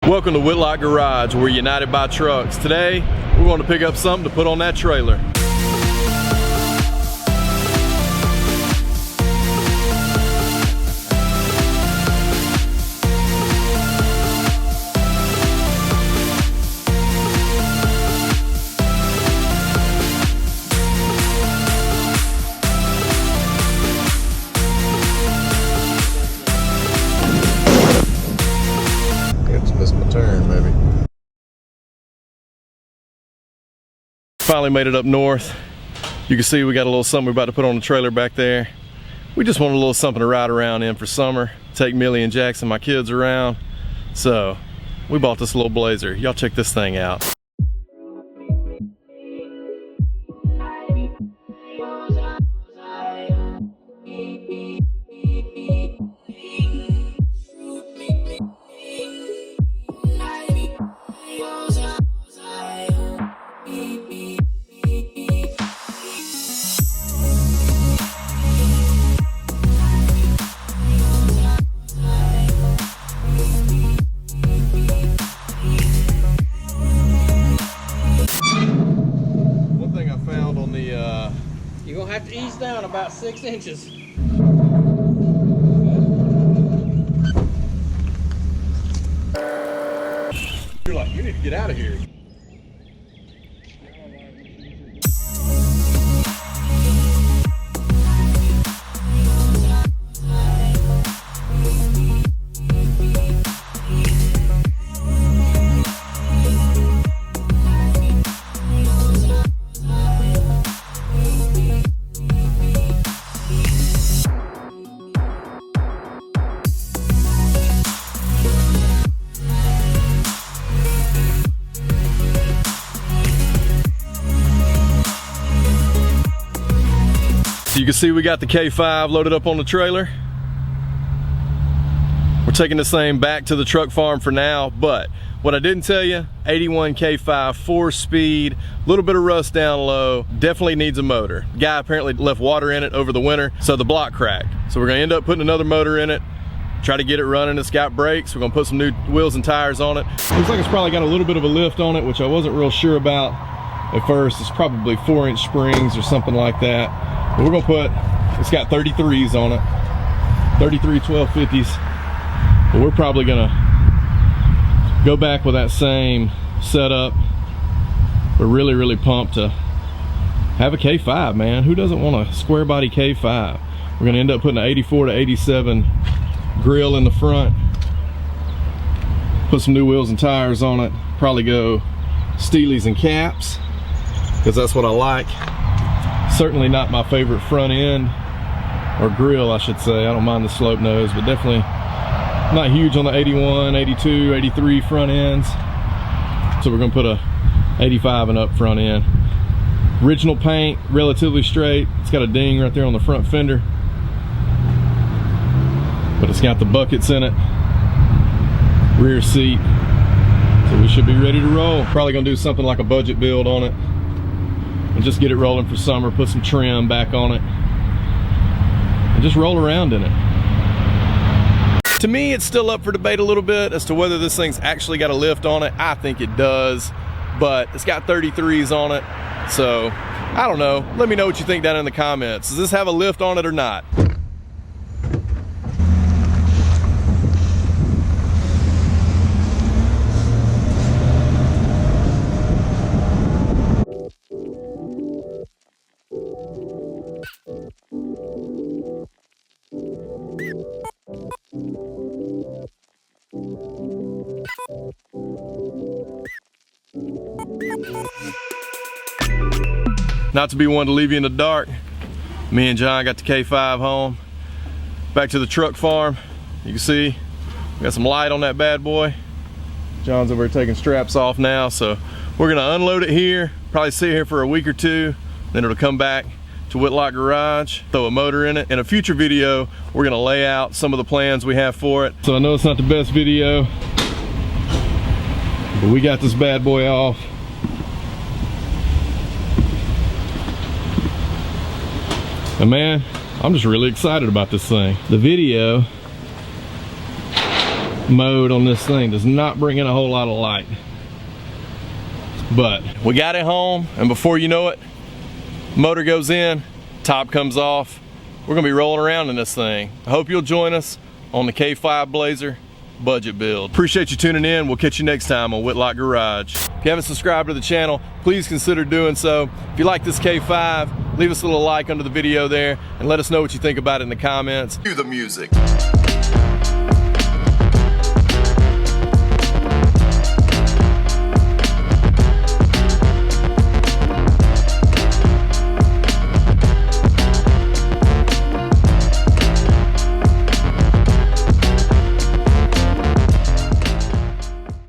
Welcome to Whitlock Garage. We're united by trucks. Today, we're going to pick up something to put on that trailer. Finally made it up north. You can see we got a little something we're about to put on the trailer back there. We just want a little something to ride around in for summer. Take Millie and Jackson, my kids, around. So we bought this little Blazer. Y'all check this thing out. You're gonna have to ease down about 6 inches. You're like, you need to get out of here. You can see we got the K5 loaded up on the trailer. We're taking this thing back to the truck farm for now, but what I didn't tell you, 81 K5, 4-speed, a little bit of rust down low, definitely needs a motor. The guy apparently left water in it over the winter, so the block cracked. So we're gonna end up putting another motor in it, try to get it running. It's got brakes. We're gonna put some new wheels and tires on it. Looks like it's probably got a little bit of a lift on it, which I wasn't real sure about at first. It's probably 4-inch springs or something like that. But we're gonna put, it's got 33s on it, 33 1250s. But we're probably gonna go back with that same setup. We're really pumped to have a K5, man. Who doesn't want a square body K5? We're gonna end up putting an 84 to 87 grill in the front, put some new wheels and tires on it, probably go Steelies and caps, because that's what I like. Certainly not my favorite front end, or grill I should say. I don't mind the slope nose, but definitely not huge on the 81, 82, 83 front ends. So we're gonna put a 85 and up front end. Original paint, relatively straight. It's got a ding right there on the front fender, but it's got the buckets in it, rear seat. So we should be ready to roll. Probably gonna do something like a budget build on it and just get it rolling for summer, put some trim back on it, and just roll around in it. To me, it's still up for debate a little bit as to whether this thing's actually got a lift on it. I think it does, but it's got 33s on it, so I don't know. Let me know what you think down in the comments. Does this have a lift on it or not? Not to be one to leave you in the dark, me and John got the K5 home, back to the truck farm. You can see we got some light on that bad boy. John's over here taking straps off now, so we're gonna unload it here, probably sit here for a week or two, then it'll come back to Whitlock Garage, throw a motor in it. In a future video, we're gonna lay out some of the plans we have for it. So I know it's not the best video, but we got this bad boy off. And man, I'm just really excited about this thing. The video mode on this thing does not bring in a whole lot of light. But we got it home, and before you know it, motor goes in, top comes off. We're gonna be rolling around in this thing. I hope you'll join us on the K5 Blazer budget build. Appreciate you tuning in. We'll catch you next time on Whitlock Garage. If you haven't subscribed to the channel, please consider doing so. If you like this K5, leave us a little like under the video there and let us know what you think about it in the comments. Cue the music.